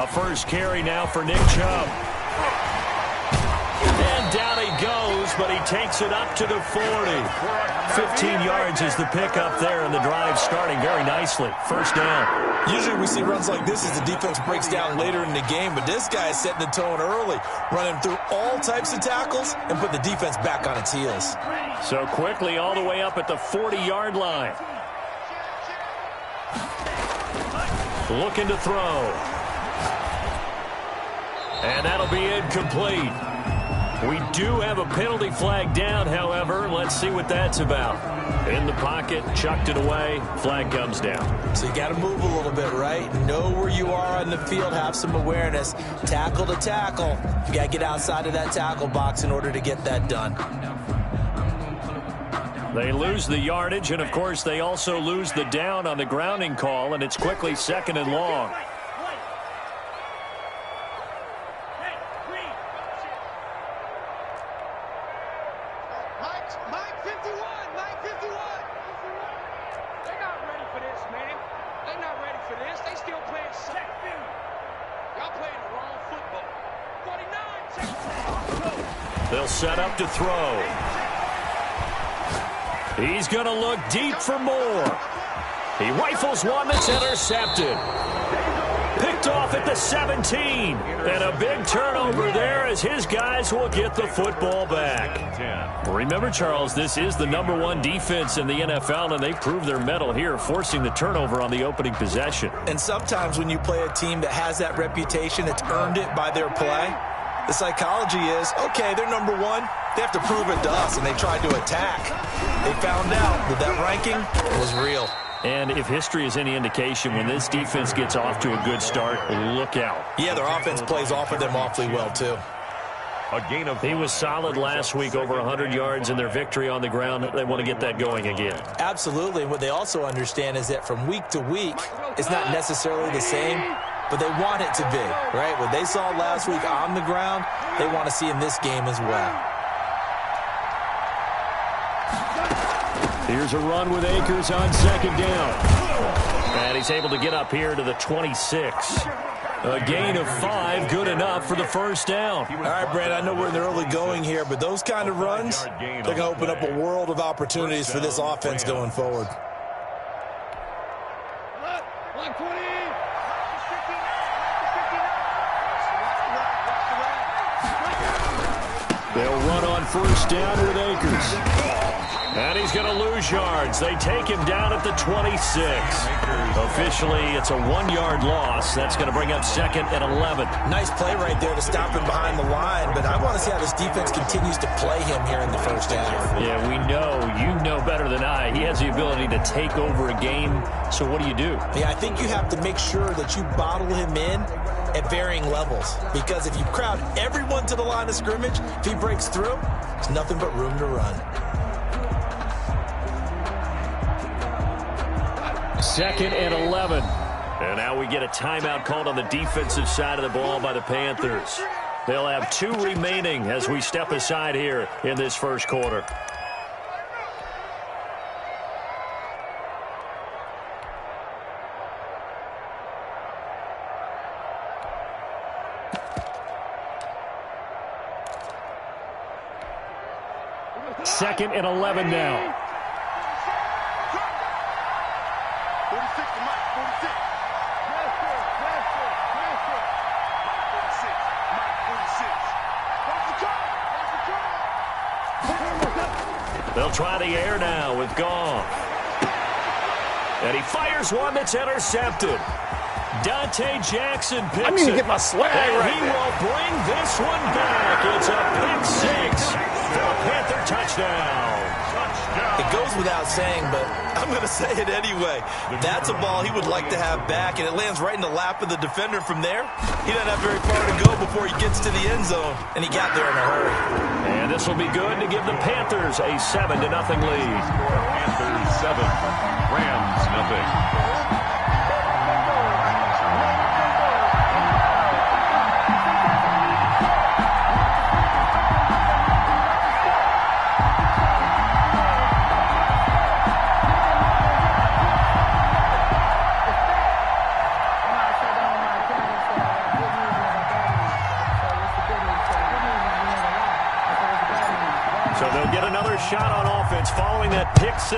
A first carry now for Nick Chubb. And down he goes, but he takes it up to the 40. 15 yards is the pickup there, and the drive starting very nicely. First down. Usually we see runs like this as the defense breaks down later in the game, but this guy is setting the tone early, running through all types of tackles and put the defense back on its heels. So quickly all the way up at the 40-yard line. Looking to throw. And that'll be incomplete. We do have a penalty flag down, however. Let's see what that's about. In the pocket, chucked it away, flag comes down. So you got to move a little bit, right? Know where you are on the field, have some awareness. Tackle to tackle. You got to get outside of that tackle box in order to get that done. They lose the yardage, and of course they also lose the down on the grounding call, and it's quickly second and long. They'll set up to throw. He's going to look deep for more. He rifles one that's intercepted. Picked off at the 17. And a big turnover there as his guys will get the football back. Remember, Charles, this is the #1 defense in the NFL, and they prove their mettle here, forcing the turnover on the opening possession. And sometimes when you play a team that has that reputation, it's earned it by their play. The psychology is, okay, they're #1. They have to prove it to us, and they tried to attack. They found out that that ranking was real. And if history is any indication, when this defense gets off to a good start, look out. Yeah, their offense plays off of them awfully well, too. He was solid last week, over 100 yards in their victory on the ground. They want to get that going again. Absolutely. And what they also understand is that from week to week, it's not necessarily the same, but they want it to be, right? What they saw last week on the ground, they want to see in this game as well. Here's a run with Akers on second down. And he's able to get up here to the 26. A gain of 5, good enough for the first down. All right, Brad, I know we're in the early going here, but those kind of runs, they're going to open up a world of opportunities for this offense going forward. They'll run on first down with Akers. And he's going to lose yards. They take him down at the 26. Officially, it's a 1-yard loss. That's going to bring up second and 11. Nice play right there to stop him behind the line, but I want to see how this defense continues to play him here in the first half. Yeah, we know. You know better than I. He has the ability to take over a game. So what do you do? Yeah, I think you have to make sure that you bottle him in at varying levels, because if you crowd everyone to the line of scrimmage, if he breaks through, there's nothing but room to run. Second and 11. And now we get a timeout called on the defensive side of the ball by the Panthers. They'll have 2 remaining as we step aside here in this first quarter. Second and 11 now. They'll try the air now with Goff. And he fires one that's intercepted. Dante Jackson picks it. I need to get my swag right he will bring this one back. It's a pick 6 for a Panther touchdown. It goes without saying, but I'm going to say it anyway. That's a ball he would like to have back, and it lands right in the lap of the defender from there. He doesn't have very far to go before he gets to the end zone, and he got there in a hurry. And this will be good to give the Panthers a 7-0 lead. Panthers 7, Rams nothing.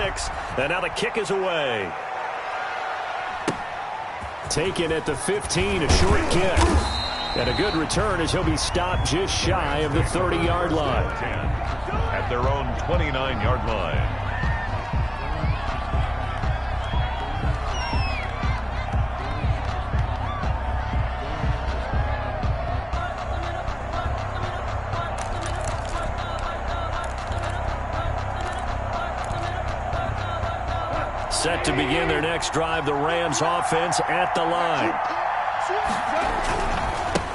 6, and now the kick is away. Taken at the 15, a short kick. And a good return as he'll be stopped just shy of the 30-yard line. At their own 29-yard line. Set to begin their next drive, the Rams offense at the line.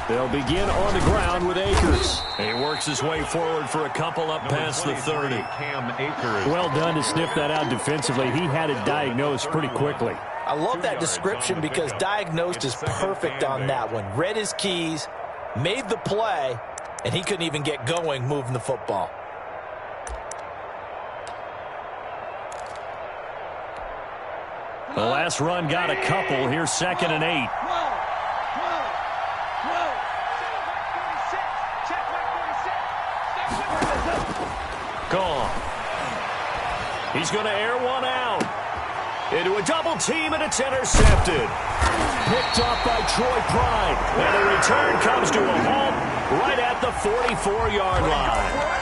They'll begin on the ground with Akers. He works his way forward for a couple up past the 30. Well done to sniff that out defensively. He had it diagnosed pretty quickly. I love that description because diagnosed is perfect on that one. Read his keys, made the play, and he couldn't even get going moving the football. The last run got a couple. Here's 2nd and 8. Gone. He's going to air one out. Into a double team, and it's intercepted. Picked off by Troy Pride. And the return comes to a halt right at the 44-yard line.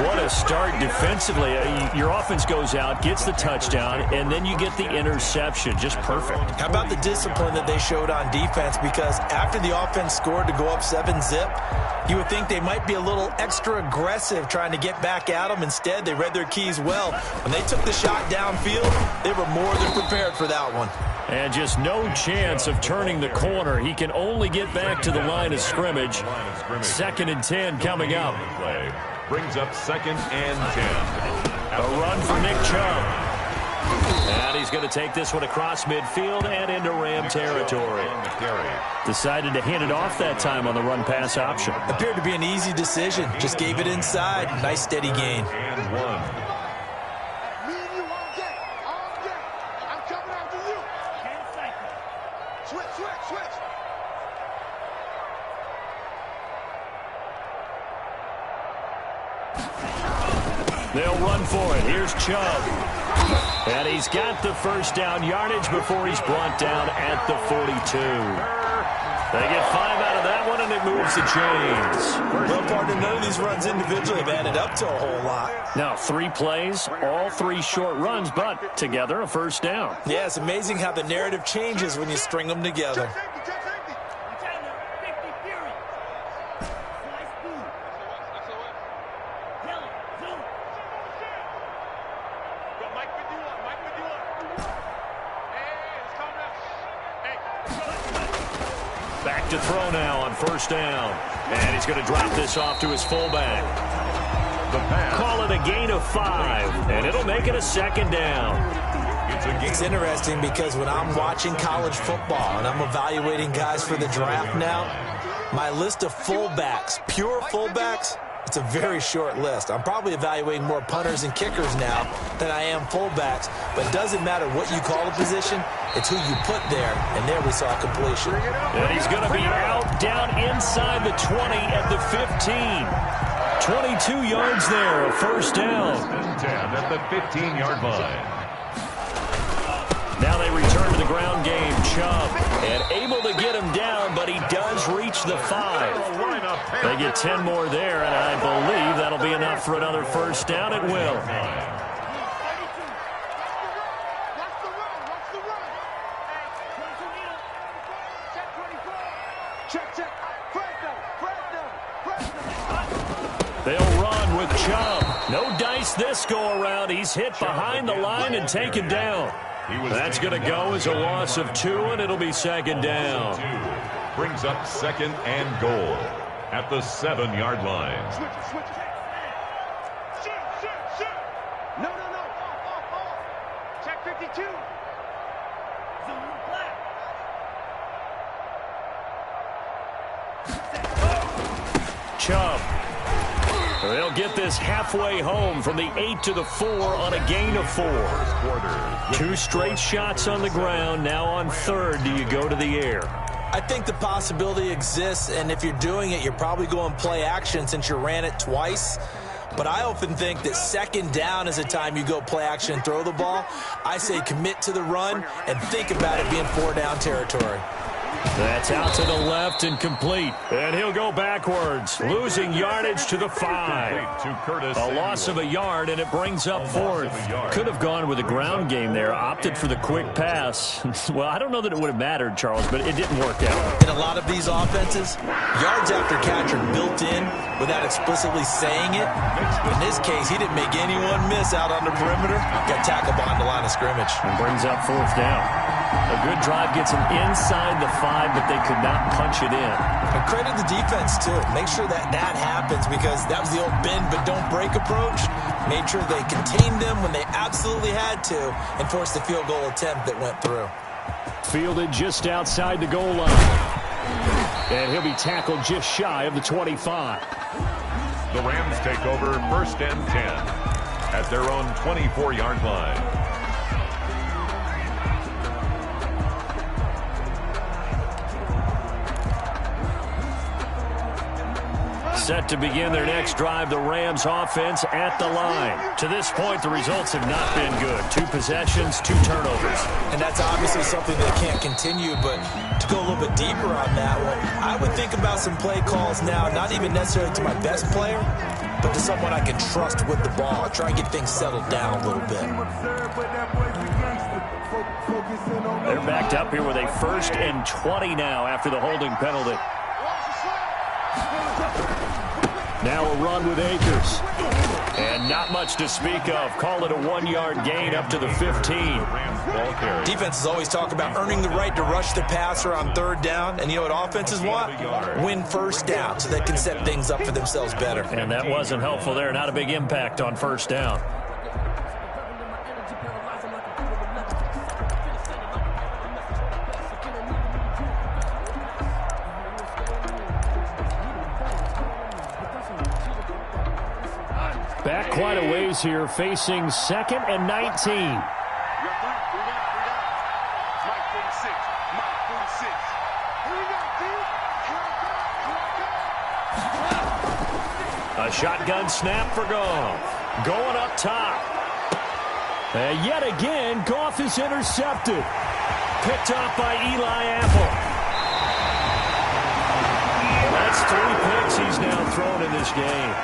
What a start defensively. Your offense goes out, gets the touchdown, and then you get the interception. Just perfect. How about the discipline that they showed on defense? Because after the offense scored to go up 7-zip, you would think they might be a little extra aggressive trying to get back at them. Instead, they read their keys well. When they took the shot downfield, they were more than prepared for that one. And just no chance of turning the corner. He can only get back to the line of scrimmage. 2nd and 10 coming up. Brings up 2nd and 10. A run for Nick Chubb. And he's going to take this one across midfield and into Ram territory. Decided to hand it off that time on the run-pass option. Appeared to be an easy decision. Just gave it inside. Nice steady gain. And 1. They'll run for it. Here's Chubb. And he's got the first down yardage before he's brought down at the 42. They get 5 out of that one, and it moves the chains. Well, partner, none of these runs individually have added up to a whole lot. Now, 3 plays, all 3 short runs, but together a first down. Yeah, it's amazing how the narrative changes when you string them together. Back to throw now on first down. And he's going to drop this off to his fullback. Call it a gain of 5, and it'll make it a 2nd down. It's interesting because when I'm watching college football and I'm evaluating guys for the draft now, my list of fullbacks, pure fullbacks, it's a very short list. I'm probably evaluating more punters and kickers now than I am fullbacks. But it doesn't matter what you call a position. It's who you put there. And there we saw completion. And he's going to be out down inside the 20 at the 15. 22 yards there, a first down. 10 at the 15-yard line. Now they return to the ground game. Chubb, and able to get him down, but he does reach the 5. They get 10 more there, and I believe that'll be enough for another first down. It will. They'll run with Chubb. No dice this go-around. He's hit behind the line and taken down. That's going to go as a loss of 2, and it'll be 2nd down. Brings up 2nd and goal at the 7-yard line. No. Check 52. Chubb. They'll get this halfway home from the 8 to the 4 on a gain of 4. 2 straight shots on the ground. Now on 3rd, do you go to the air? I think the possibility exists, and if you're doing it, you're probably going play action since you ran it twice. But I often think that second down is a time you go play action and throw the ball. I say commit to the run and think about it being 4-down territory. That's out to the left and complete. And he'll go backwards, losing yardage to the 5. A loss of a yard, and it brings up 4th. Could have gone with a ground game there, opted for the quick pass. Well, I don't know that it would have mattered, Charles, but it didn't work out. In a lot of these offenses, yards after catch are built in without explicitly saying it. In this case, he didn't make anyone miss out on the perimeter. Got tackled behind the line of scrimmage. And brings up 4th down. A good drive gets him inside the 5, but they could not punch it in. And credit the defense, too. Make sure that happens, because that was the old bend but don't break approach. Made sure they contained them when they absolutely had to and forced the field goal attempt that went through. Fielded just outside the goal line. And he'll be tackled just shy of the 25. The Rams take over 1st and 10 at their own 24-yard line. Set to begin their next drive, the Rams offense at the line. To this point, the results have not been good. 2 possessions, 2 turnovers. And that's obviously something that can't continue, but to go a little bit deeper on that one, I would think about some play calls now, not even necessarily to my best player, but to someone I can trust with the ball. Try and get things settled down a little bit. They're backed up here with a 1st and 20 now after the holding penalty. Now a run with Akers. And not much to speak of. Call it a 1-yard gain up to the 15. Defenses always talk about earning the right to rush the passer on 3rd down. And you know what offenses want? Win 1st down so they can set things up for themselves better. And that wasn't helpful there. Not a big impact on 1st down. Back quite a ways here, facing 2nd and 19. A shotgun snap for Goff. Going up top. And yet again, Goff is intercepted. Picked off by Eli Apple. That's 3 picks he's now thrown in this game.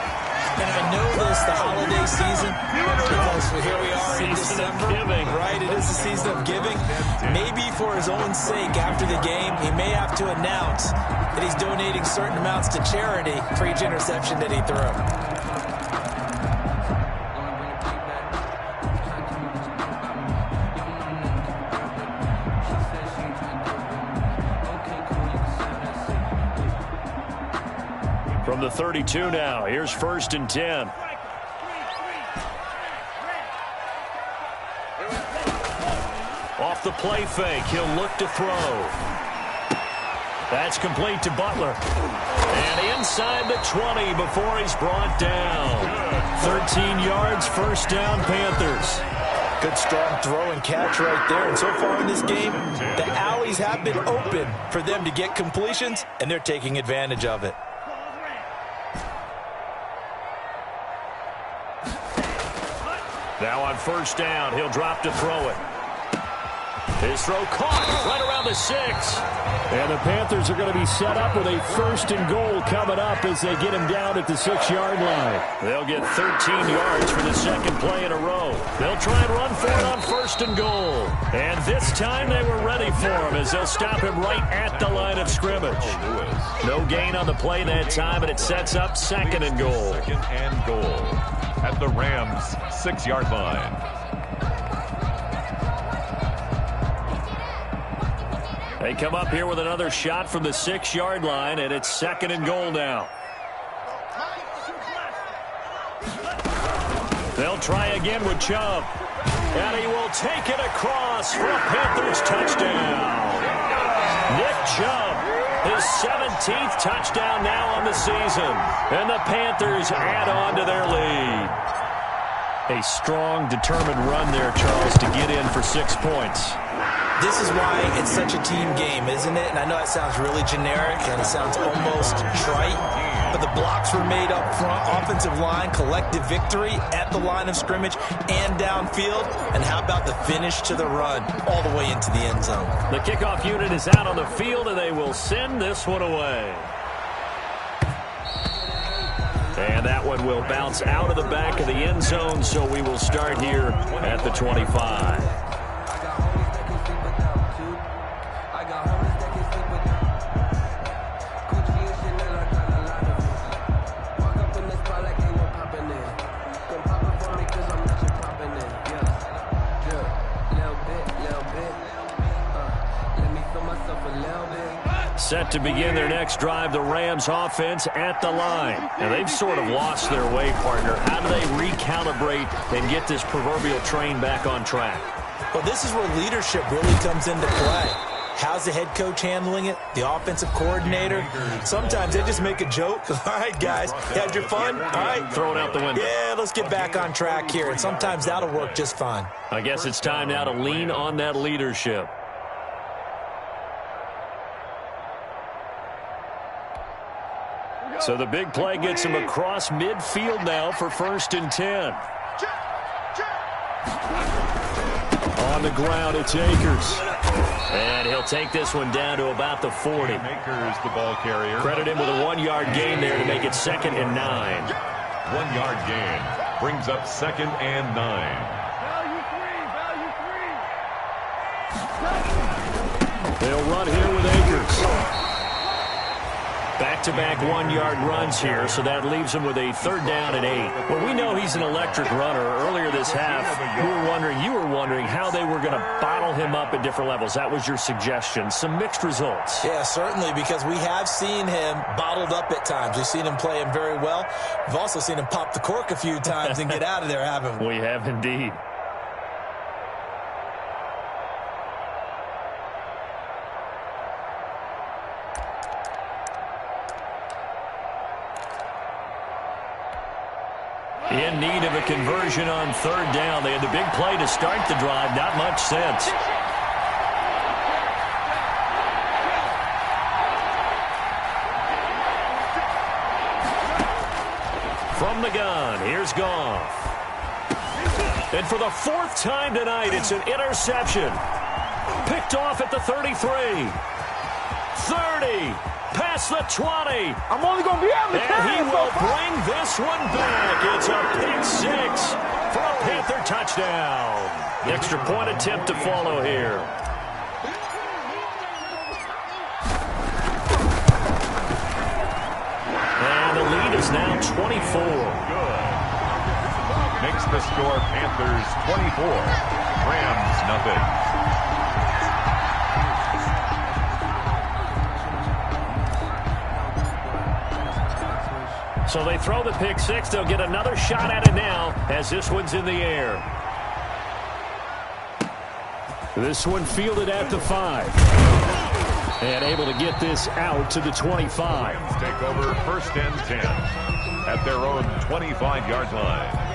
And I know this, the holiday season, because here we are in December, right? It is the season of giving. Maybe for his own sake, after the game, he may have to announce that he's donating certain amounts to charity for each interception that he threw. From the 32 now, here's 1st and 10. Off the play fake, he'll look to throw. That's complete to Butler. And inside the 20 before he's brought down. 13 yards, 1st down, Panthers. Good strong throw and catch right there. And so far in this game, the alleys have been open for them to get completions, and they're taking advantage of it. Now on 1st down, he'll drop to throw it. His throw caught right around the 6. And the Panthers are going to be set up with a 1st and goal coming up as they get him down at the 6-yard line. They'll get 13 yards for the 2nd play in a row. They'll try and run for it on 1st and goal. And this time they were ready for him as they'll stop him right at the line of scrimmage. No gain on the play that time, and it sets up 2nd and goal. 2nd and goal at the Rams' 6-yard line. They come up here with another shot from the 6-yard line, and it's 2nd and goal now. They'll try again with Chubb. And he will take it across for a Panthers touchdown. Nick Chubb, his 17th touchdown now on the season. And the Panthers add on to their lead. A strong, determined run there, Charles, to get in for 6 points. This is why it's such a team game, isn't it? And I know it sounds really generic and it sounds almost trite, but the blocks were made up front, offensive line, collective victory at the line of scrimmage and downfield. And how about the finish to the run all the way into the end zone? The kickoff unit is out on the field, and they will send this one away. And that one will bounce out of the back of the end zone, so we will start here at the 25. Set to begin their next drive, the Rams offense at the line. Now, they've sort of lost their way, partner. How do they recalibrate and get this proverbial train back on track? Well, this is where leadership really comes into play. How's the head coach handling it? The offensive coordinator? Sometimes they just make a joke. All right, guys, you had your fun? All right. Throw it out the window. Yeah, let's get back on track here. And sometimes that'll work just fine. I guess it's time now to lean on that leadership. So the big play gets him across midfield now for 1st and 10. On the ground, it's Akers. And he'll take this one down to about the 40. Akers, the ball carrier. Credit him with a 1-yard gain there to make it 2nd and 9. 1-yard gain brings up 2nd and 9. They'll run here with Akers. Back-to-back 1-yard runs here, so that leaves him with a 3rd down and 8. Well, we know he's an electric runner. Earlier this half, you were wondering how they were going to bottle him up at different levels. That was your suggestion. Some mixed results. Yeah, certainly, because we have seen him bottled up at times. We've seen him play him very well. We've also seen him pop the cork a few times and get out of there, haven't we? We have indeed. In need of a conversion on 3rd down. They had the big play to start the drive. Not much sense. From the gun, here's Goff. And for the 4th time tonight, it's an interception. Picked off at the 33. 30. Past the 20. I'm only going to be able to And he will bring this one back. It's a pick 6 for a Panther touchdown. Extra point attempt to follow here. And the lead is now 24. Good. Makes the score Panthers 24. Rams nothing. So they throw the pick 6. They'll get another shot at it now as this one's in the air. This one fielded at the 5. And able to get this out to the 25. Rams take over 1st and 10 at their own 25-yard line.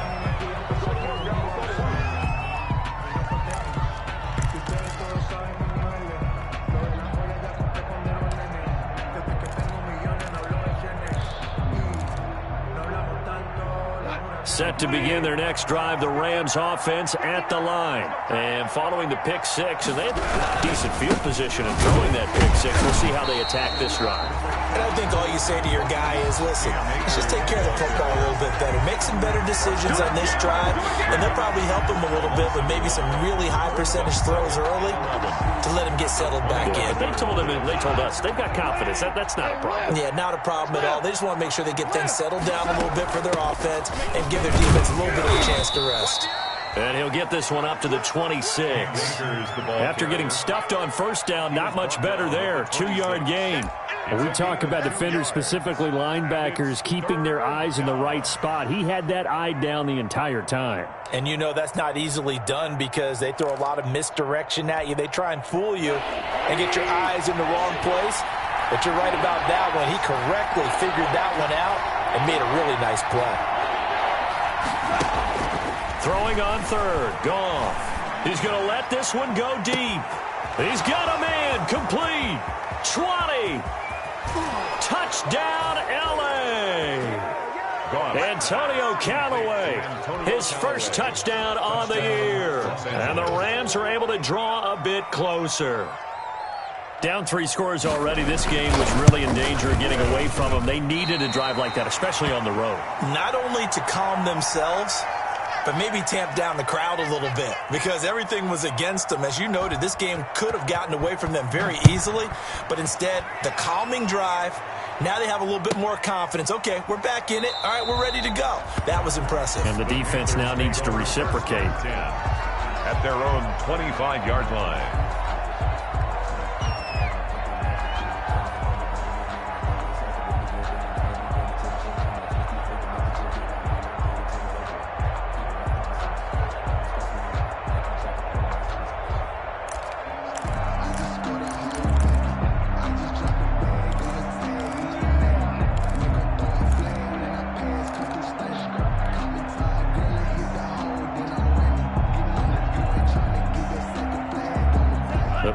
Set to begin their next drive, the Rams offense at the line. And following the pick 6, and they have decent field position in throwing that pick 6. We'll see how they attack this drive. And I think all you say to your guy is, listen, let's just take care of the football a little bit better. Make some better decisions on this drive, and they'll probably help him a little bit with maybe some really high percentage throws early to let him get settled back in. They told us they've got confidence. That's not a problem. Yeah, not a problem at all. They just want to make sure they get things settled down a little bit for their offense and give their defense a little bit of a chance to rest. And he'll get this one up to the 26. After getting stuffed on 1st down, not much better there. 2-yard gain. We talk about defenders, specifically linebackers, keeping their eyes in the right spot. He had that eye down the entire time. And you know that's not easily done because they throw a lot of misdirection at you. They try and fool you and get your eyes in the wrong place. But you're right about that one. He correctly figured that one out and made a really nice play. Throwing on 3rd, Goff. He's going to let this one go deep. He's got a man. Complete. 20. Touchdown, L.A. Antonio Callaway, his first touchdown on the year. And the Rams are able to draw a bit closer. Down 3 scores already. This game was really in danger of getting away from them. They needed a drive like that, especially on the road. Not only to calm themselves, but maybe tamp down the crowd a little bit because everything was against them. As you noted, this game could have gotten away from them very easily, but instead, the calming drive, now they have a little bit more confidence. Okay, we're back in it. All right, we're ready to go. That was impressive. And the defense now needs to reciprocate. At their own 25-yard line.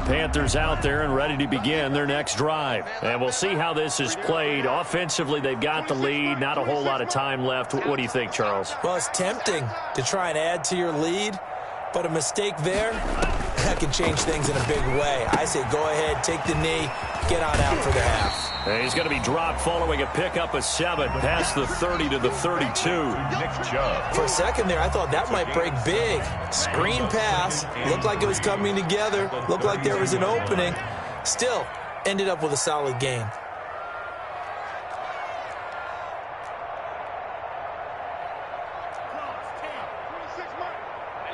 Panthers out there and ready to begin their next drive. And we'll see how this is played. Offensively, they've got the lead. Not a whole lot of time left. What do you think, Charles? Well, it's tempting to try and add to your lead, but a mistake there, that can change things in a big way. I say go ahead, take the knee, get on out for the half. And he's going to be dropped following a pickup of 7 past the 30 to the 32. For a second there, I thought that might break big. Screen pass. Looked like it was coming together. Looked like there was an opening. Still, ended up with a solid gain. And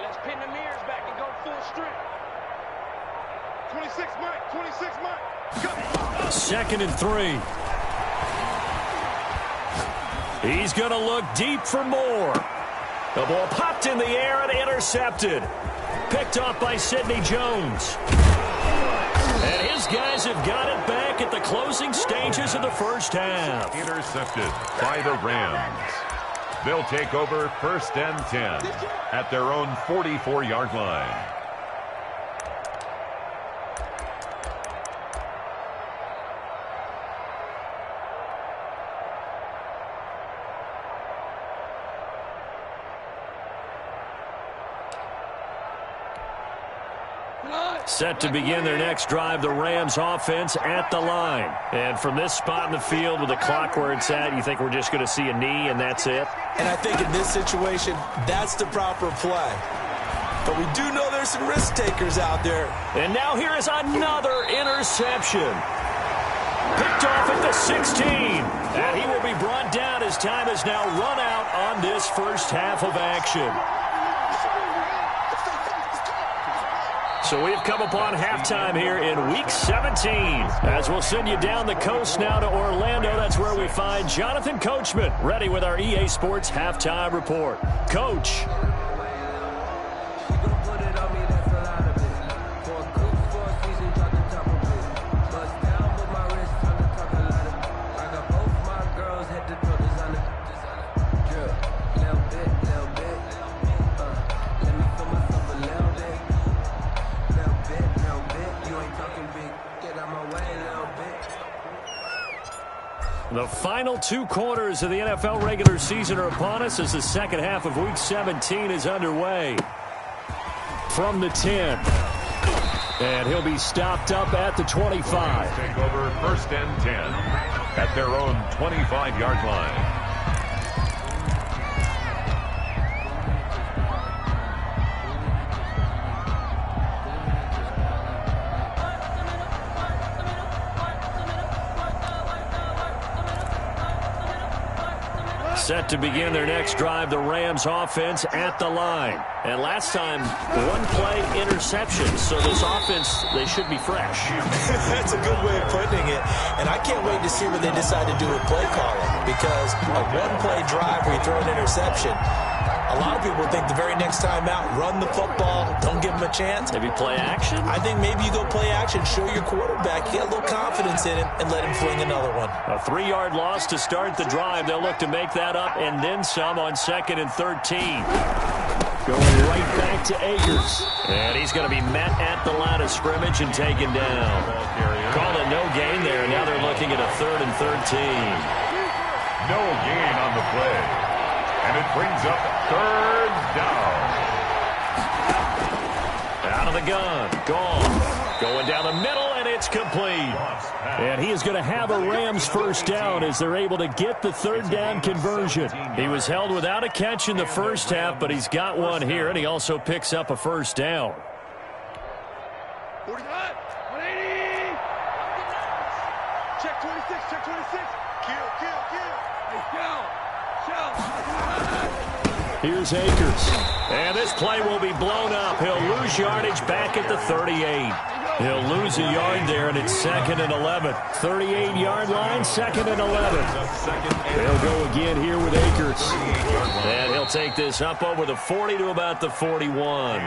let's pin the mirrors back and go full strength. 26 Mike, 26 Mike. Go. 2nd and 3. He's going to look deep for more. The ball popped in the air and intercepted. Picked off by Sidney Jones. And his guys have got it back at the closing stages of the first half. Intercepted by the Rams. They'll take over 1st and 10 at their own 44-yard line. Set to begin their next drive, the Rams offense at the line. And from this spot in the field with the clock where it's at, you think we're just going to see a knee and that's it? And I think in this situation, that's the proper play. But we do know there's some risk takers out there. And now here is another interception. Picked off at the 16. And he will be brought down as time has now run out on this first half of action. So we've come upon halftime here in Week 17. As we'll send you down the coast now to Orlando, that's where we find Jonathan Coachman, ready with our EA Sports Halftime Report. Coach. The final 2 quarters of the NFL regular season are upon us as the second half of Week 17 is underway. From the 10. And he'll be stopped up at the 25. Take over 1st and 10 at their own 25-yard line. Set to begin their next drive, the Rams offense at the line. And last time, 1-play interception. So this offense, they should be fresh. That's a good way of putting it. And I can't wait to see what they decide to do with play calling. Because a 1-play drive where you throw an interception, a lot of people think the very next time out, run the football, don't give them a chance. Maybe play action? I think maybe you go play action, show your quarterback, get a little confidence in him, and let him fling another one. A 3-yard loss to start the drive. They'll look to make that up and then some on 2nd and 13. Going right back to Akers. And he's going to be met at the line of scrimmage and taken down. Called a no gain there, and now they're looking at a 3rd and 13. No gain on the play. And it brings up 3rd down. Out of the gun. Gone. Going down the middle, and it's complete. And he is going to have a Rams first down as they're able to get the 3rd down conversion. He was held without a catch in the first half, but he's got one here, and he also picks up a first down. 45, 180. Check 26, check 26. Kill. Here's Akers. And this play will be blown up. He'll lose yardage back at the 38. He'll lose a yard there, and it's 2nd and 11. 38-yard line, 2nd and 11. They'll go again here with Akers. And he'll take this up over the 40 to about the 41.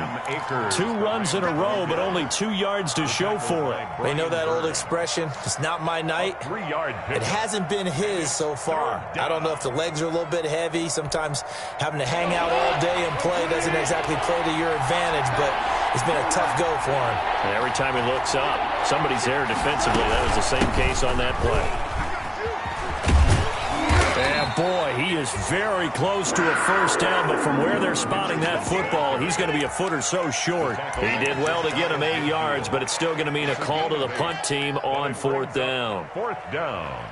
2 runs in a row, but only 2 yards to show for it. They know that old expression, it's not my night. 3-yard It hasn't been his so far. I don't know if the legs are a little bit heavy. Sometimes having to hang out all day and play doesn't exactly play to your advantage, but it's been a tough go for him. And every time he looks up, somebody's there defensively. That was the same case on that play. And boy, he is very close to a first down, but from where they're spotting that football, he's going to be a foot or so short. He did well to get him 8 yards, but it's still going to mean a call to the punt team on 4th down. 4th down.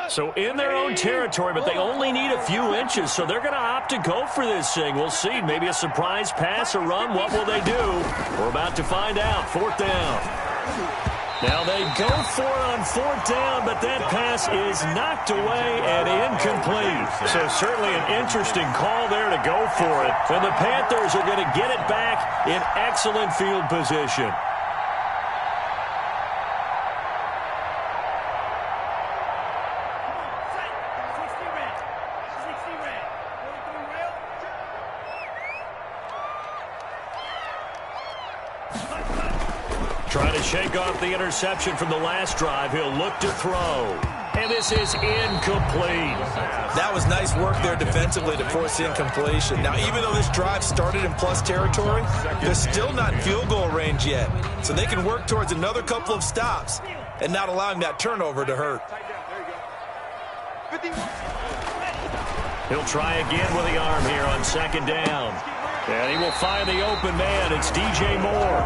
So in their own territory, but they only need a few inches, so they're going to opt to go for this thing. We'll see. Maybe a surprise pass or run. What will they do? We're about to find out. 4th down. Now they go for it on 4th down, but that pass is knocked away and incomplete. So certainly an interesting call there to go for it. And the Panthers are going to get it back in excellent field position. Trying to shake off the interception from the last drive. He'll look to throw. And this is incomplete. That was nice work there defensively to force incompletion. Now, even though this drive started in plus territory, they're still not in field goal range yet. So they can work towards another couple of stops and not allowing that turnover to hurt. He'll try again with the arm here on 2nd down. And he will find the open man. It's DJ Moore.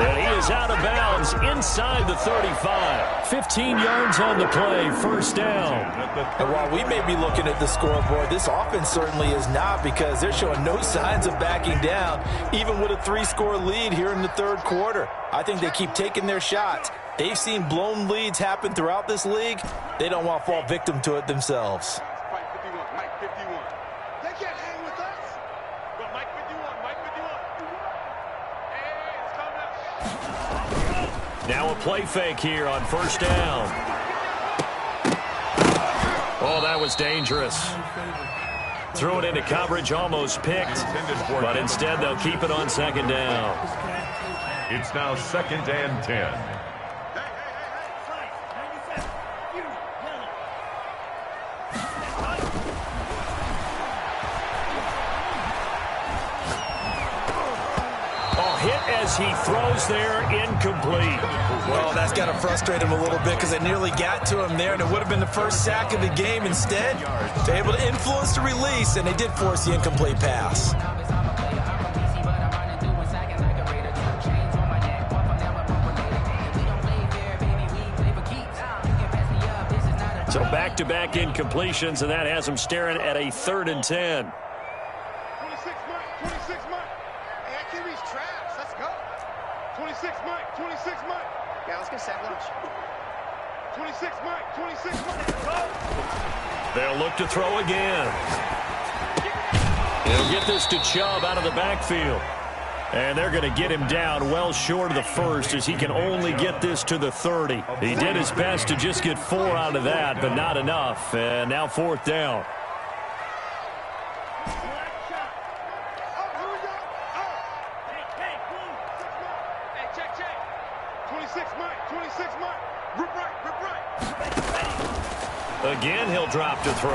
And he is out of bounds inside the 35. 15 yards on the play, first down. And while we may be looking at the scoreboard, this offense certainly is not, because they're showing no signs of backing down, even with a 3-score lead here in the 3rd quarter. I think they keep taking their shots. They've seen blown leads happen throughout this league. They don't want to fall victim to it themselves. Now a play fake here on 1st down. Oh, that was dangerous. Threw it into coverage, almost picked, but instead they'll keep it on 2nd down. It's now 2nd and 10. As he throws there, incomplete. Well, that's got to frustrate him a little bit, because they nearly got to him there, and it would have been the first sack of the game. Instead, they're able to influence the release, and they did force the incomplete pass. So back-to-back incompletions, and that has them staring at a 3rd and 10. 26 Mike, 26 Mike. Yeah, let's get set lunch. 26 Mike, 26 Mike. Go. They'll look to throw again. He'll get this to Chubb out of the backfield. And they're going to get him down well short of the first, as he can only get this to the 30. He did his best to just get 4 out of that, but not enough. And now 4th down. 26 Mike, 26 Mike. Rip right, rip right. Again, he'll drop to throw.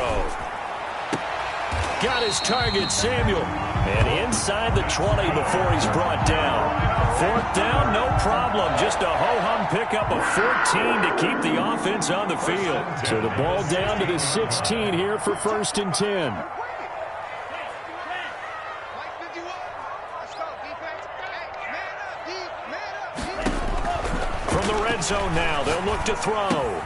Got his target, Samuel. And inside the 20 before he's brought down. 4th down, no problem. Just a ho-hum pickup of 14 to keep the offense on the field. So the ball down to the 16 here for 1st and 10. From the red zone now, they'll look to throw.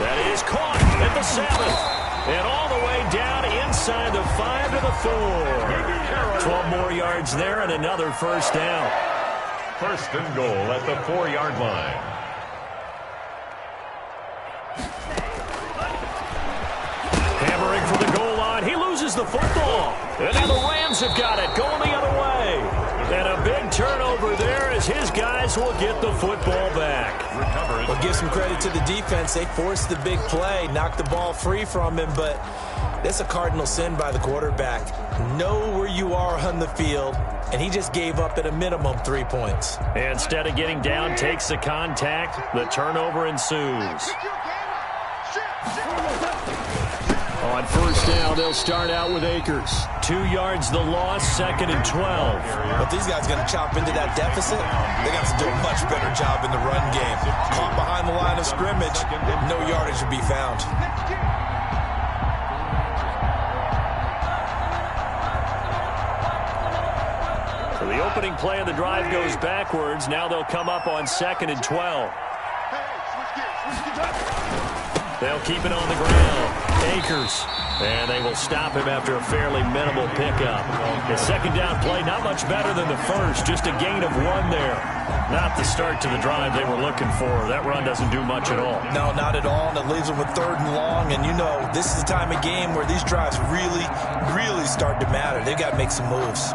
That is caught at the 7th. And all the way down inside the 5 to the 4. 12 more yards there and another 1st down. 1st and goal at the 4-yard line. Hammering for the goal line. He loses the football. And now the Rams have got it, going the other way. And a big turnover there as his guys will get the football back. Well, give some credit to the defense. They forced the big play, knocked the ball free from him, but that's a cardinal sin by the quarterback. Know where you are on the field, and he just gave up at a minimum 3 points. Instead of getting down, takes the contact. The turnover ensues. On 1st down, they'll start out with Akers. 2 yards the loss, 2nd and 12. But these guys going to chop into that deficit. They got to do a much better job in the run game. Caught behind the line of scrimmage, no yardage to be found. So the opening play of the drive goes backwards. Now they'll come up on 2nd and 12. They'll keep it on the ground. Akers. And they will stop him after a fairly minimal pickup. His 2nd down play, not much better than the first. Just a gain of 1 there. Not the start to the drive they were looking for. That run doesn't do much at all. No, not at all. And it leaves them with 3rd and long. And you know, this is the time of game where these drives really, really start to matter. They've got to make some moves.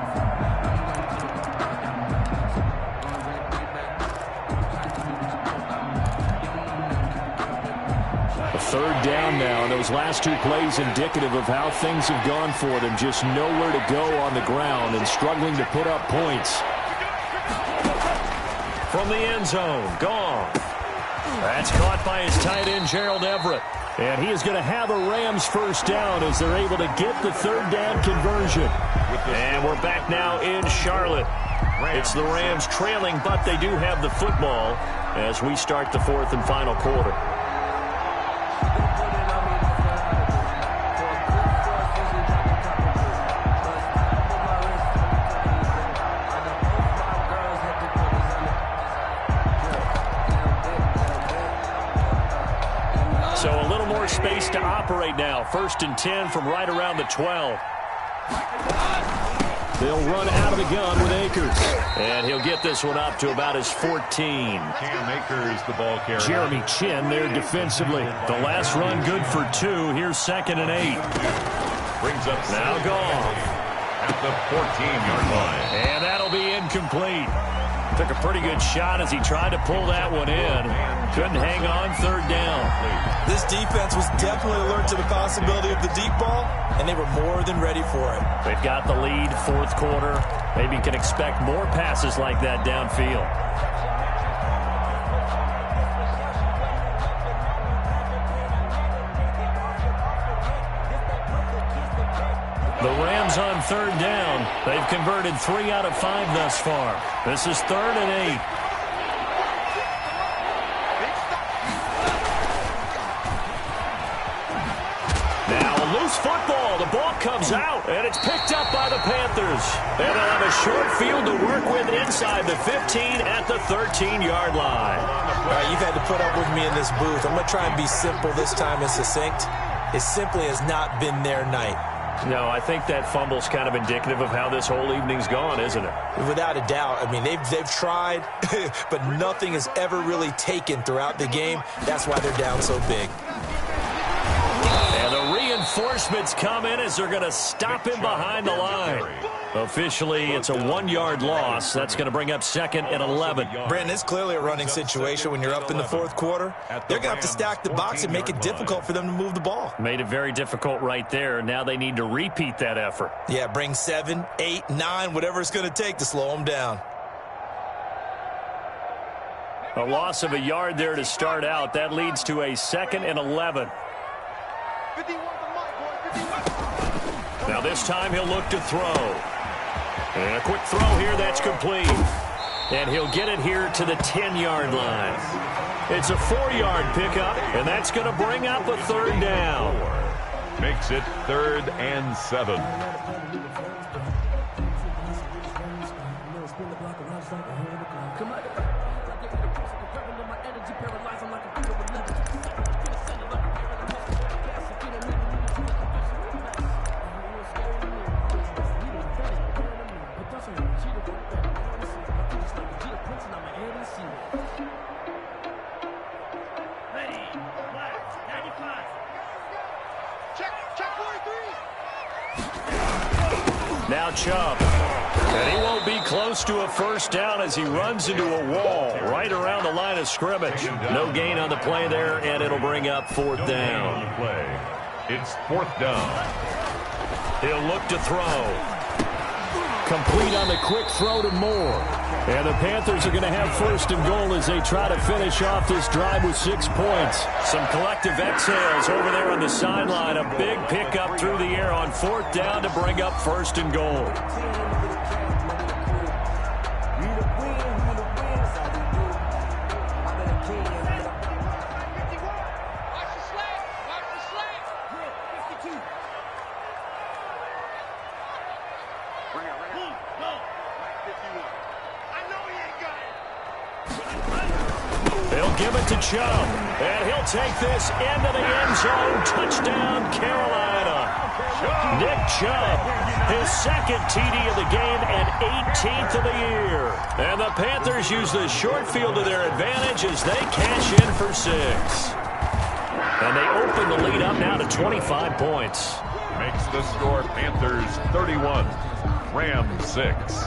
Third down now, and those last 2 plays indicative of how things have gone for them. Just nowhere to go on the ground and struggling to put up points. From the end zone, gone. That's caught by his tight end, Gerald Everett. And he is going to have a Rams 1st down as they're able to get the 3rd down conversion. And we're back now in Charlotte. It's the Rams trailing, but they do have the football as we start the 4th and final quarter. So a little more space to operate now. 1st and 10 from right around the 12. They'll run out of the gun with Akers. And he'll get this one up to about his 14. Cam Akers, the ball carrier. Jeremy Chin there defensively. The last run good for 2. Here's 2nd and 8. Brings up Now gone. At the 14-yard line. And that'll be incomplete. Took a pretty good shot as he tried to pull that one in. Couldn't hang on. 3rd down. This defense was definitely alert to the possibility of the deep ball, and they were more than ready for it. They've got the lead, 4th quarter. Maybe can expect more passes like that downfield. The Rams on 3rd down. They've converted 3 out of 5 thus far. This is 3rd and 8. Now a loose football. The ball comes out, and it's picked up by the Panthers. And they'll have a short field to work with inside the 15 at the 13-yard line. All right, you've had to put up with me in this booth. I'm going to try and be simple this time and succinct. It simply has not been their night. No, I think that fumble's kind of indicative of how this whole evening's gone, isn't it? Without a doubt. I mean, they've tried, but nothing has ever really taken throughout the game. That's why they're down so big. And the reinforcements come in as they're going to stop him behind the line. Officially, it's a 1-yard loss. That's going to bring up 2nd and 11. Brandon, it's clearly a running situation when you're up in the 4th quarter. They're going to have to stack the box and make it difficult for them to move the ball. Made it very difficult right there. Now they need to repeat that effort. Yeah, bring 7, 8, 9, whatever it's going to take to slow them down. A loss of a yard there to start out. That leads to a 2nd and 11. Now this time he'll look to throw. And a quick throw here, that's complete. And he'll get it here to the 10-yard line. It's a 4-yard pickup, and that's going to bring up a 3rd down. Makes it 3rd and 7. Now Chubb. And he won't be close to a 1st down as he runs into a wall right around the line of scrimmage. No gain on the play there, and it'll bring up 4th down. It's 4th down. He'll look to throw. Complete on the quick throw to Moore. And the Panthers are going to have 1st and goal as they try to finish off this drive with 6 points. Some collective exhales over there on the sideline. A big pickup through the air on 4th down to bring up 1st and goal. They'll give it to Chubb, and he'll take this into the end zone. Touchdown, Carolina. Nick Chubb, his 2nd TD of the game and 18th of the year. And the Panthers use the short field to their advantage as they cash in for 6. And they open the lead up now to 25 points. Makes the score Panthers 31, Rams 6.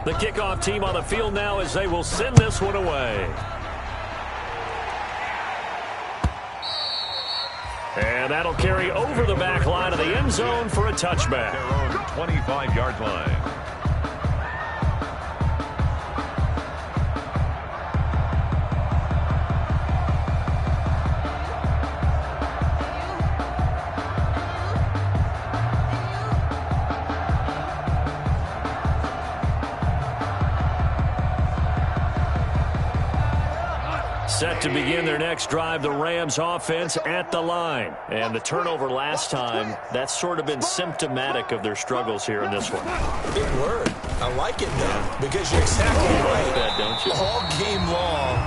The kickoff team on the field now as they will send this one away. And that'll carry over the back line of the end zone for a touchback. Their own 25-yard line. Set to begin their next drive, the Rams offense at the line. And the turnover last time, that's sort of been symptomatic of their struggles here in this one. Big word. I like it, though, because you're exactly right. That, don't you? All game long,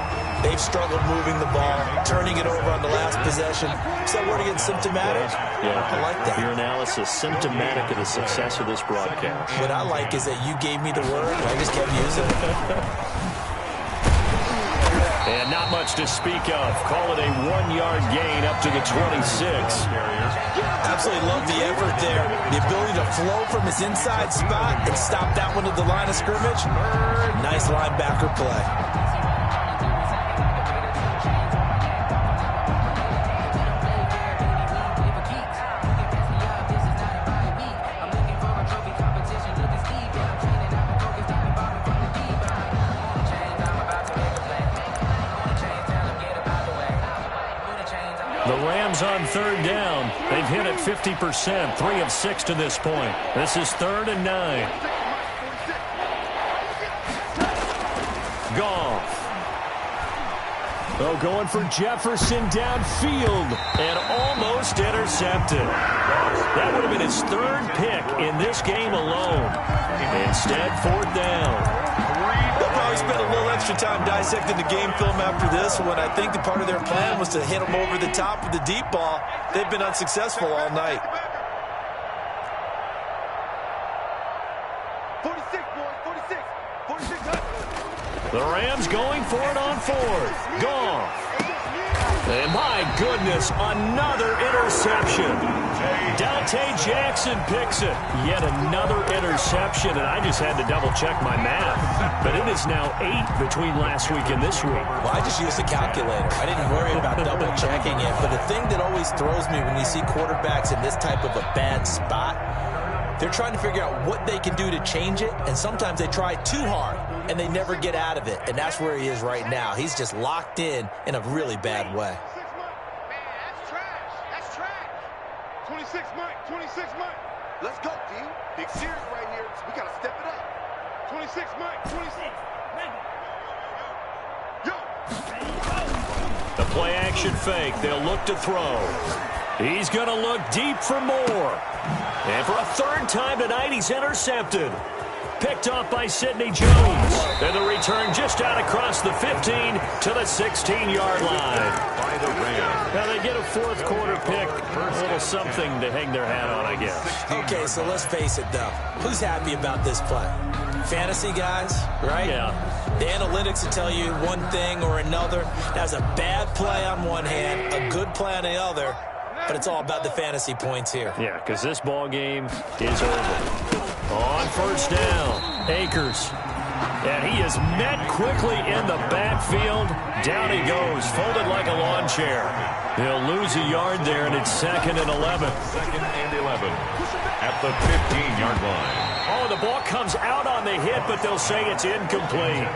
they've struggled moving the ball, turning it over on the last possession. Is that word again, symptomatic? Yeah. I like that. Your analysis, symptomatic of the success of this broadcast. What I like is that you gave me the word, and I just kept using it. And not much to speak of. Call it a 1-yard gain up to the 26. Absolutely love the effort there. The ability to flow from his inside spot and stop that one at the line of scrimmage. Nice linebacker play. The Rams on 3rd down. They've hit it 50%, 3 of 6 to this point. This is 3rd and 9. Goff. Oh, going for Jefferson downfield. And almost intercepted. That would have been his 3rd pick in this game alone. Instead, 4th down. They'll probably spend a little extra time dissecting the game film after this one. I think the part of their plan was to hit them over the top with the deep ball. They've been unsuccessful all night. 46, boys, 46. 46. The Rams going for it on 4th. Goff. And my goodness, another interception. Dante Jackson picks it. Yet another interception, and I just had to double-check my math. But it is now 8 between last week and this week. Well, I just used a calculator. I didn't worry about double-checking it. But the thing that always throws me when you see quarterbacks in this type of a bad spot, they're trying to figure out what they can do to change it, and sometimes they try too hard, and they never get out of it. And that's where he is right now. He's just locked in a really bad way. Man, that's trash. That's trash. 26 Mike. 26 Mike. Let's go, D. Big series right here. We got to step it up. 26 Mike. 26. Yo. The play-action fake. They'll look to throw. He's going to look deep for more. And for a third time tonight, he's intercepted. Picked off by Sidney Jones. And the return just out across the 15 to the 16-yard line. By the Rams. Now they get a fourth quarter pick. A little something to hang their hat on, I guess. Okay, so let's face it, though. Who's happy about this play? Fantasy guys, right? Yeah. The analytics will tell you one thing or another. That's a bad play on one hand, a good play on the other. But it's all about the fantasy points here. Yeah, because this ball game is over. On first down, Akers. And he is met quickly in the backfield. Down he goes, folded like a lawn chair. He'll lose a yard there, and it's 2nd and 11. 2nd and 11 at the 15-yard line. Oh, the ball comes out on the hit, but they'll say it's incomplete.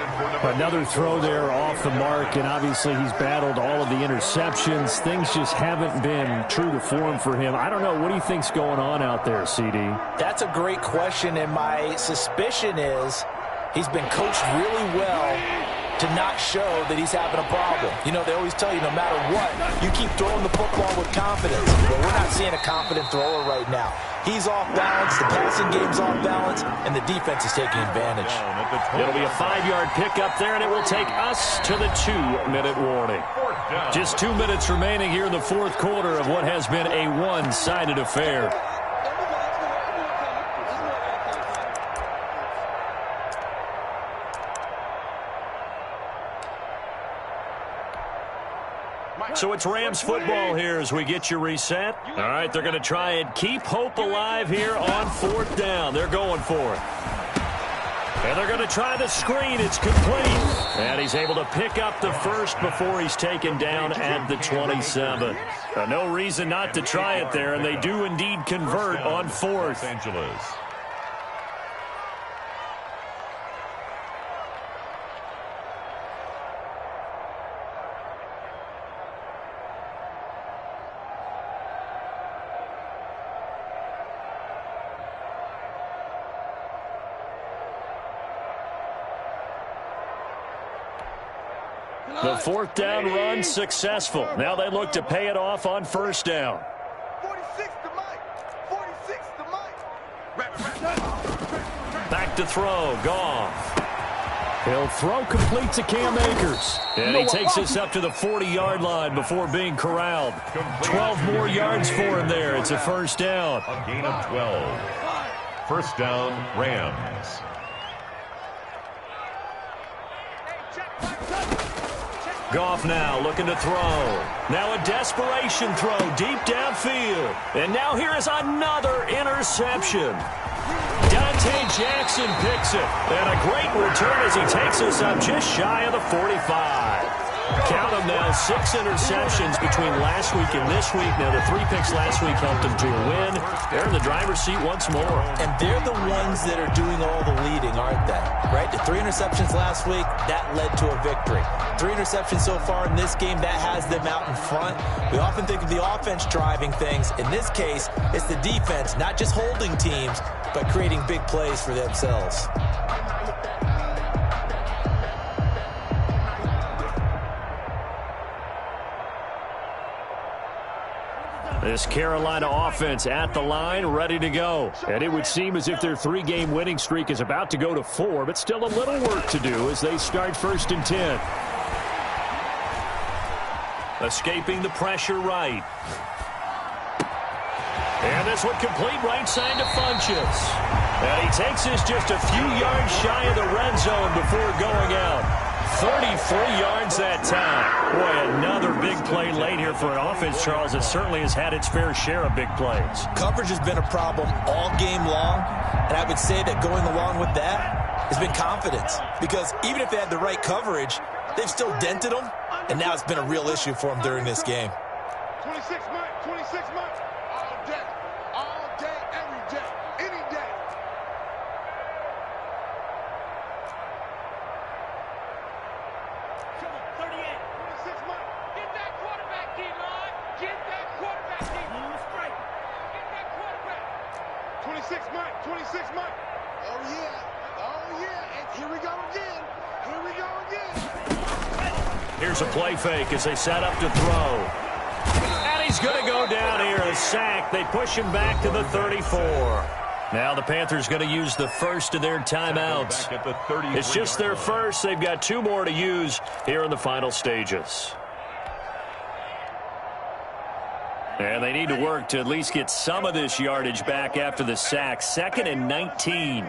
Another throw there off the mark, and obviously he's battled all of the interceptions. Things just haven't been true to form for him. I don't know. What do you think's going on out there, CD? That's a great question, and my suspicion is he's been coached really well to not show that he's having a problem. You know, they always tell you no matter what, you keep throwing the football with confidence. But we're not seeing a confident thrower right now. He's off balance, the passing game's off balance, and the defense is taking advantage. It'll be a 5-yard pickup there, and it will take us to the 2-minute warning. Just 2 minutes remaining here in the fourth quarter of what has been a one-sided affair. So it's Rams football here as we get you reset. All right, they're going to try and keep hope alive here on 4th down. They're going for it. And they're going to try the screen. It's complete. And he's able to pick up the first before he's taken down at the 27. No reason not to try it there, and they do indeed convert on 4th. Los Angeles. The 4th down run successful. Now they look to pay it off on 1st down. 46 to Mike. 46 to Mike. Back to throw. Goff. He'll throw complete to Cam Akers. And he takes us up to the 40-yard line before being corralled. 12 more yards for him there. It's a 1st down. A gain of 12. 1st down, Rams. Goff now looking to throw. Now a desperation throw deep downfield. And now here is another interception. Dante Jackson picks it. And a great return as he takes us up just shy of the 45. Count them now, 6 interceptions between last week and this week. Now, the 3 picks last week helped them to a win. They're in the driver's seat once more. And they're the ones that are doing all the leading, aren't they? Right? The 3 interceptions last week, that led to a victory. 3 interceptions so far in this game, that has them out in front. We often think of the offense driving things. In this case, it's the defense, not just holding teams, but creating big plays for themselves. This Carolina offense at the line, ready to go. And it would seem as if their 3-game winning streak is about to go to 4, but still a little work to do as they start 1st and 10. Escaping the pressure right. And this one complete right side to Funchess. And he takes this just a few yards shy of the red zone before going out. 33 yards that time. Boy, another big play late here for an offense, Charles, that certainly has had its fair share of big plays. Coverage has been a problem all game long, and I would say that going along with that has been confidence. Because even if they had the right coverage, they've still dented them, and now it's been a real issue for them during this game. 26 months, 26 months. All day, every day, any day. Come on, 38. 26 months. Get that quarterback, D-line. Get that quarterback, D-line. Straight. Get that quarterback. 26 months, 26 months. Oh, yeah. And here we go again. Here's a play fake as they set up to throw. And he's going to go down here, a sack. They push him back to the 34. Now the Panthers going to use the first of their timeouts. It's just their first. They've got 2 more to use here in the final stages. And they need to work to at least get some of this yardage back after the sack. 2nd and 19.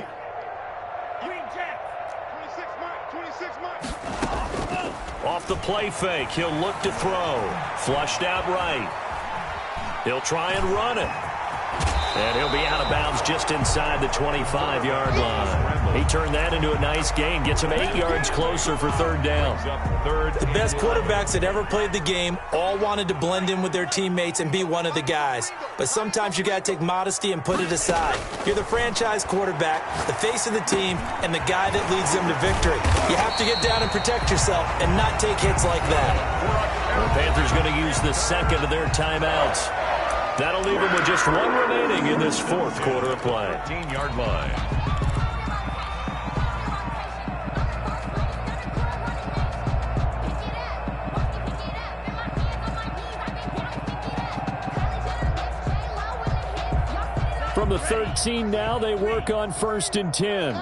Off the play fake, he'll look to throw. Flushed out right. He'll try and run it. And he'll be out of bounds just inside the 25-yard line. He turned that into a nice gain. Gets him 8 yards closer for 3rd down. The best quarterbacks that ever played the game all wanted to blend in with their teammates and be one of the guys. But sometimes you got to take modesty and put it aside. You're the franchise quarterback, the face of the team, and the guy that leads them to victory. You have to get down and protect yourself and not take hits like that. The Panthers going to use the 2nd of their timeouts. That'll leave them with just 1 remaining in this 4th quarter of play. 15-yard line. From the 13 now, they work on 1st and 10.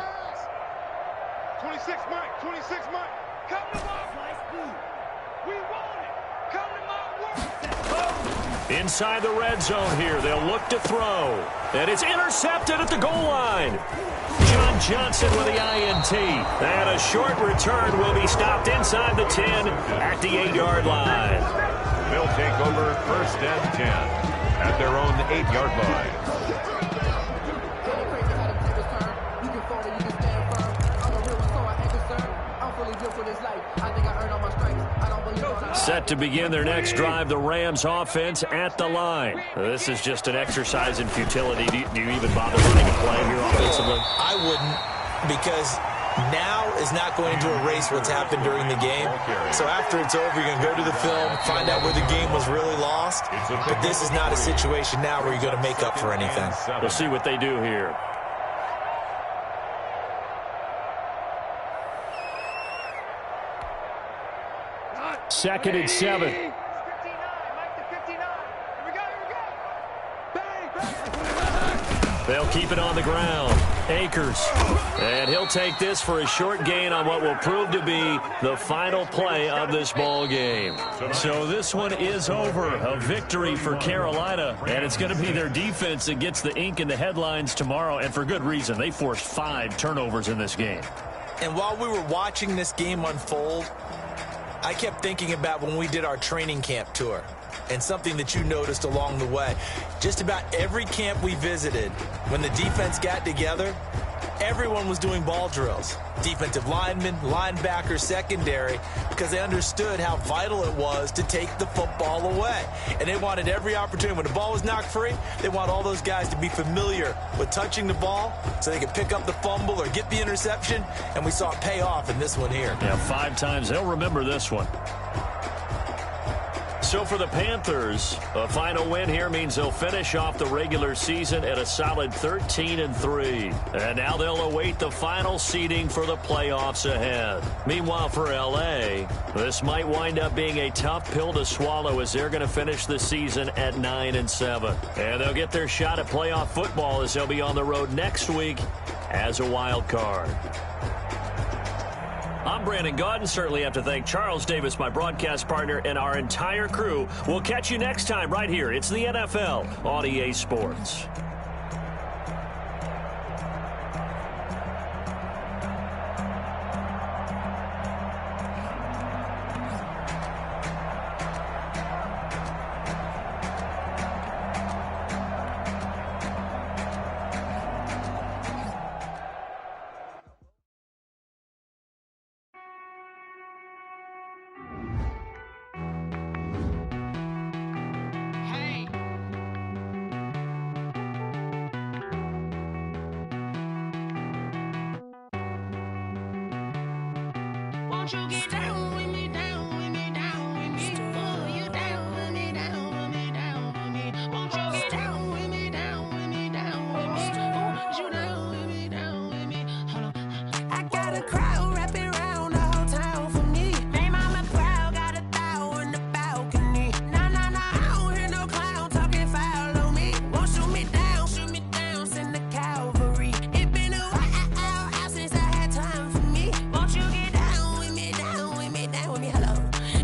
26 months, 26 months. Come to my school. We want it. Come to my work. Inside the red zone here, they'll look to throw. And it's intercepted at the goal line. John Johnson with the INT. And a short return will be stopped inside the 10 at the 8-yard line. They'll take over 1st and 10 at their own 8-yard line. Set to begin their next drive, the Rams offense at the line. This is just an exercise in futility. Do you even bother running a play here offensively? I wouldn't, because now is not going to erase what's happened during the game. So after it's over, you're going to go to the film, find out where the game was really lost. But this is not a situation now where you're going to make up for anything. We'll see what they do here. Second and 7. 59, Mike to 59. Here we go. They'll keep it on the ground. Akers. And he'll take this for a short gain on what will prove to be the final play of this ball game. So this one is over. A victory for Carolina. And it's going to be their defense that gets the ink in the headlines tomorrow. And for good reason. They forced 5 turnovers in this game. And while we were watching this game unfold, I kept thinking about when we did our training camp tour and something that you noticed along the way. Just about every camp we visited, when the defense got together, everyone was doing ball drills. Defensive linemen, linebackers, secondary, because they understood how vital it was to take the football away. And they wanted every opportunity. When the ball was knocked free, they want all those guys to be familiar with touching the ball so they could pick up the fumble or get the interception. And we saw it pay off in this one here. Yeah, 5 times. They'll remember this one. So for the Panthers, a final win here means they'll finish off the regular season at a solid 13-3. And now they'll await the final seeding for the playoffs ahead. Meanwhile, for L.A., this might wind up being a tough pill to swallow as they're going to finish the season at 9-7. And they'll get their shot at playoff football as they'll be on the road next week as a wild card. I'm Brandon Gaudin. Certainly have to thank Charles Davis, my broadcast partner, and our entire crew. We'll catch you next time right here. It's the NFL on EA Sports. Won't you get down with me, down with me, down with me? Oh, you down with me, down with me, down with me. Won't you get down with me, down with me, down with me? Oh, you down with me, down with me? Hold on. I got a crowd wrapping around the whole town for me. They mama proud, got a thou on the balcony. Nah, nah, nah, I don't hear no clown talking foul on me. Won't shoot me down, send the cavalry. It been a while since I had time for me. Won't you get down with me, down with me, down with me? Hello.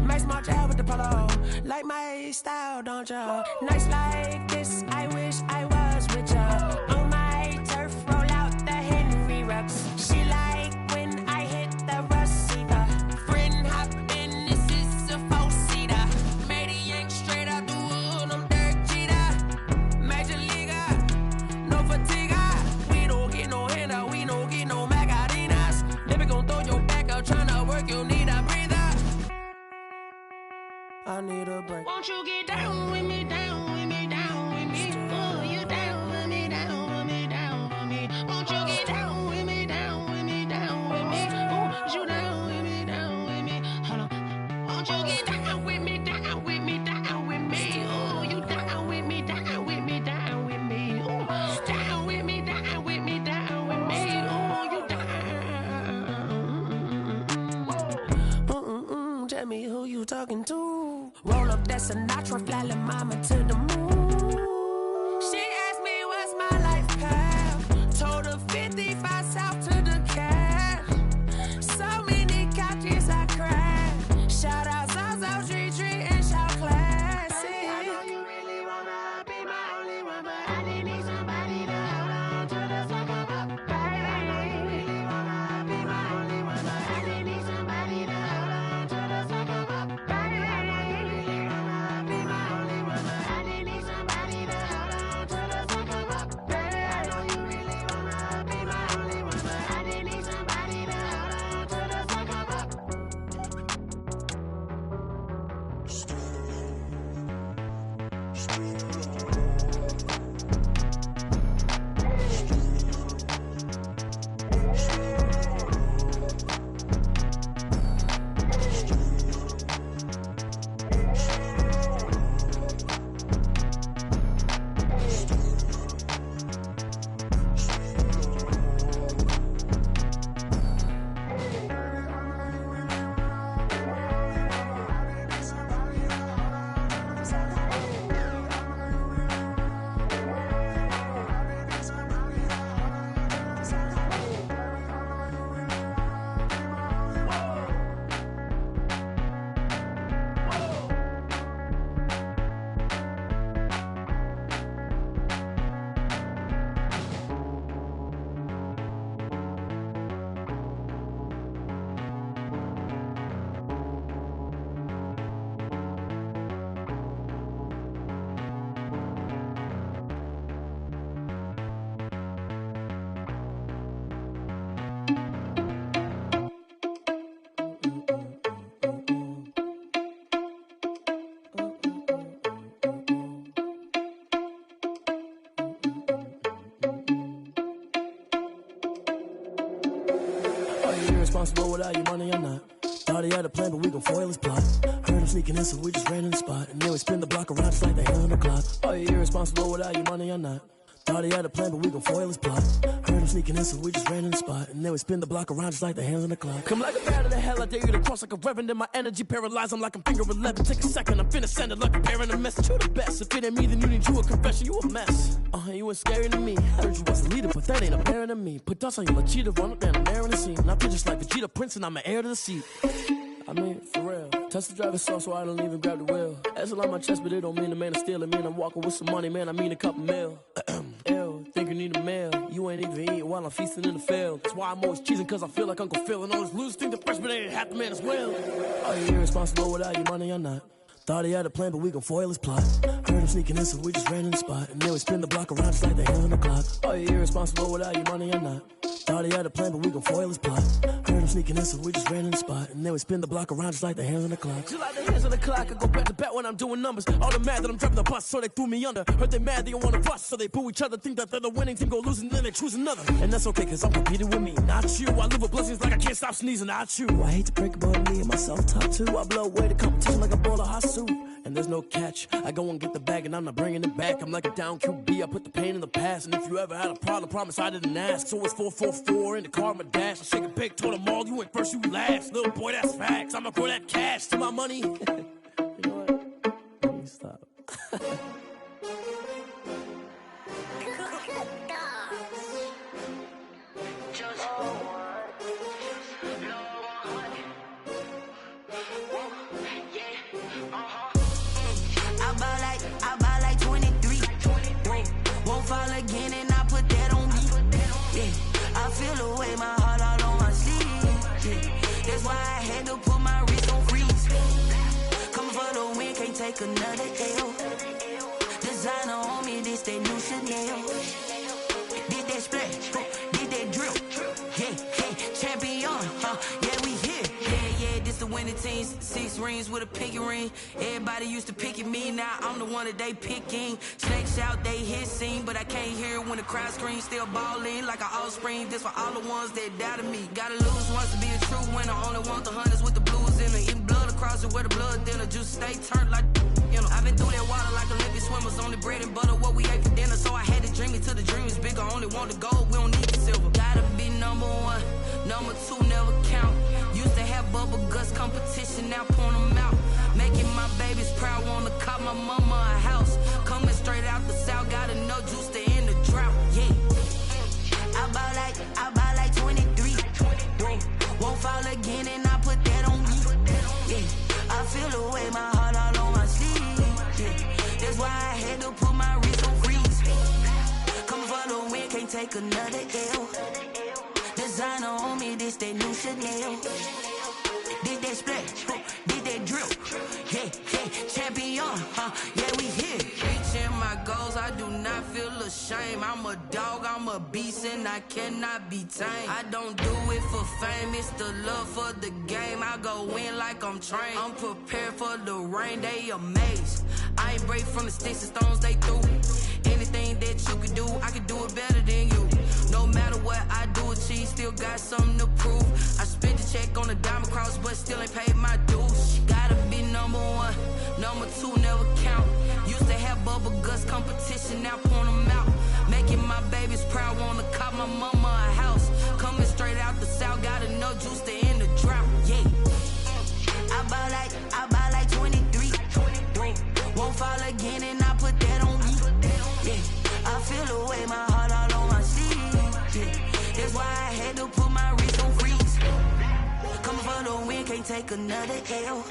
Nice smart job with the polo. Like my style, don't ya? Nice like this, I wish I was with ya. On my turf, roll out the Henry Rux. She like when I hit the receiver. Friend hop in, this is a four-seater. Made a yank straight out the wood, I'm Derek Jeter. Major leaguer, no fatigue. We don't get no handout, we don't get no Macarinas. Never gon' throw your back out, tryna work, you need a breather. I need a break. Won't you get down with me, down with me, down with me? Oh, you down with me, down with me, down with me? Won't you get down with me, down with me, down with me? Oh, you down with me, down with me? Hold on. Won't you get down with me, down with me, down with me? Oh, you down with me, down with me, down with me? Oh, down with me, down with me, down with me? Oh, you down. Tell me who you talking to. Roll up that Sinatra, fly la mama to the moon. She asked me what's my life path. Told her 55 south to the cat. So many couches I cried. Shout out Zaza, Tree, and shout classic. I know you really wanna be my only one, but I didn't need somebody to hold on to the sucker up. Baby, I know you really wanna be my only one, but I didn't need somebody to hold on to the sucker up. Baby, I know you really wanna be my only one, but I didn't need somebody to hold on to the sucker up. Baby, I know you really wanna be my only one, but I didn't need somebody to hold on to the sucker up. Responsible without your money or not. Thought he had a plan, but we gon' foil his plot. Heard him sneaking in, so we just ran in the spot. And then we spin the block around just like the hell on the clock. Are you irresponsible without your money or not? Thought he had a plan, but we gon' foil his plot. Heard him sneaking in, so we just ran in the spot. And then we spin the block around just like the hands on the clock. Come like a bat of the hell, I dare you to cross like a reverend. And my energy paralyzed, I'm like I'm finger 11. Take a second, I'm finna send it like a parent a message. You the best, if it ain't me, then you need you a confession. You a mess, you ain't scary to me. Heard you was a leader, but that ain't apparent to me. Put dust on you like cheetah, run up and I'm there in the scene. And I feel just like Vegeta Prince and I'm an heir to the seat. I mean, for real. Touch the driver's soft so I don't even grab the wheel. That's on my chest, but it don't mean the man is stealing. Man, I'm walking with some money, man, I mean a couple mil. Ew, think you need a meal. You ain't even eating while I'm feasting in the field. That's why I'm always cheesing, cause I feel like Uncle Phil. And all those losers think the freshman ain't half the man as well. Are you irresponsible without your money or not? Thought he had a plan, but we gon' foil his plot. Heard him sneaking in, so we just ran in the spot. And then we spin the block around just like the hell on the clock. Are you irresponsible without your money or not? Started out a plan, but we gon' foil his plot. Heard him sneaking in, so we just ran in the spot. And then we spin the block around just like the hands on the clock. Just like the hands on the clock, I go back to back when I'm doing numbers. All the mad that I'm driving the bus, so they threw me under. Heard they mad, they don't wanna bust, so they boo each other. Think that they're the winning team, go losing, then they choose another. And that's okay, cause I'm competing with me, not you. I live with blessings like I can't stop sneezing, not you. I hate to break about me and my self-talk too. I blow away the competition like a bowl of hot soup. And there's no catch. I go and get the bag and I'm not bringing it back. I'm like a down QB, I put the pain in the past. And if you ever had a problem, promise I didn't ask. So it's 444 in the car, my dash. I shake a big, told them all, you went first, you last. Little boy, that's facts. I'ma throw that cash to my money. You know what? Let me stop. I buy like 23. Won't fall again and I put that on me. Yeah, I feel away my heart all on my sleeve. Yeah, that's why I had to put my wrist on freeze. Coming for the win, can't take another L. Designer on me, this that new Chanel. Did that splash, did that drill. Yeah, champion, yeah, we here. Yeah, this the winning teams. 6 rings with a pinky ring. Everybody used to pick at me, now I'm the one that they picking. Snakes out, they hit scene, but I can't hear it when the crowd screams. Still balling like an offspring. This for all the ones that doubted me. Gotta lose once to be a true winner. Only want the hunters with the blues in it. Eating blood across it where the blood dinner. Juice stay turned like, you know. I've been through that water like Olympic swimmers. Only bread and butter, what we ate for dinner. So I had to dream it till the dream is bigger. Only want the gold, we don't need the silver. Gotta be number 1, number 2 never count. Used to have bubble guts competition, now point them out. Making my babies proud, wanna cop my mama a house. Coming straight out the south, gotta know juice to end the drought. Yeah, I buy like 23. Won't fall again and I put that on me. Yeah, I feel away my heart all on my sleeve. Yeah, that's why I had to put my wrist on freeze. Coming for the win, can't take another L. Designer on me, this that new Chanel. Did that splash, did that drill. Yeah, champion, yeah, we here. Reaching my goals, I do not feel ashamed. I'm a dog, I'm a beast, and I cannot be tamed. I don't do it for fame, it's the love for the game. I go in like I'm trained. I'm prepared for the rain, they amazed. I ain't break from the sticks and stones they threw. Anything that you can do, I can do it better than you. No matter what I do, achieve, still got something to prove. I spent the check on the diamond cross, but still ain't paid my dues. Gotta be number 1, number 2 never count. Used to have bubble guts competition, now point them out. Making my babies proud, wanna cop my mama a house. Coming straight out the south, gotta know juice to end the drought. Yeah, I buy like 23. Won't fall again and I put that on me. Yeah, I feel away my heart all on my sleeve. Yeah, that's why I had to put my wrist on freeze. Coming for the win, can't take another L.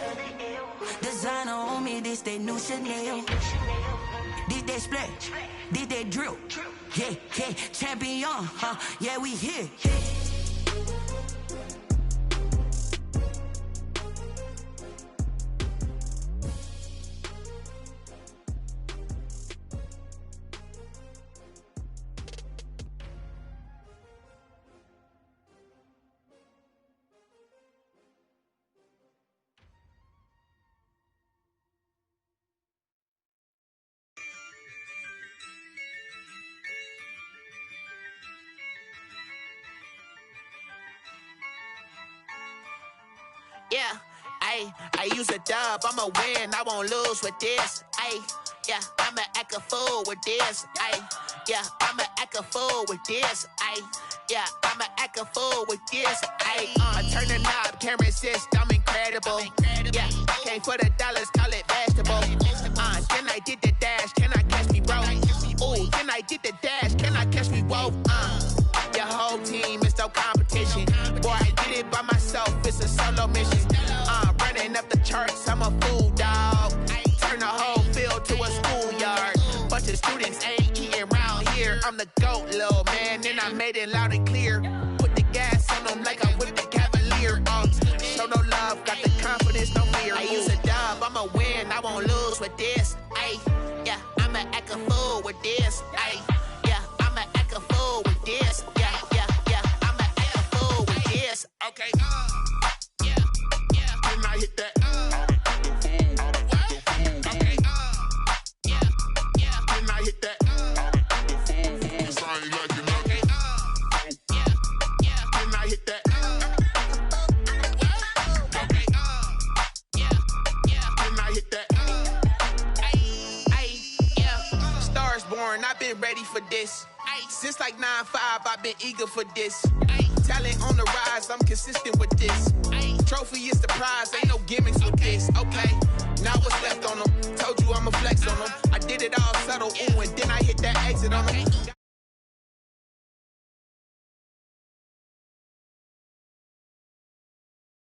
Designer on me, this that new Chanel. Did that splash, did that drill. Yeah, champion, yeah, we here. Yeah, I use a dub, I'ma win, I won't lose with this. Yeah, I'ma act a fool with this. Yeah, I'ma act a fool with this. Yeah, I'ma act a fool with this. I turn the knob, camera assist, I'm incredible. Yeah, came for the dollars, call it vegetable. Then I did the dash, can I catch me, bro? Ooh, then I did the dash, can I catch me, whoa? Your whole team is no competition. Boy, I did it by myself, it's a solo mission. Running up the charts, I'm a fool, dog. Turn the whole field to a schoolyard. Bunch of students ain't eating round here. I'm the GOAT, little man, and I made it loud and clear. Put the gas on them like I'm with the Cavalier. Show no love, got the confidence, no fear. I use a dub, I'ma win, I won't lose with this. Yeah, I'ma act a fool with this. Yeah, I'ma act a fool with this. Yeah, I'ma Okay, yeah, yeah. Then I hit that. Okay, yeah, yeah. Then I hit that. Cause I ain't like it. Okay, yeah, yeah. Then I hit that. Okay, yeah, yeah. Then I hit that. Ay, yeah. Stars born, I've been ready for this. Since like 9-5, I've been eager for this. Talent on the rise, I'm consistent with this. Trophy is the prize, ain't no gimmicks with this. Okay, now what's left on them? Told you I'ma flex on them. I did it all subtle, ooh, and then I hit that exit on them.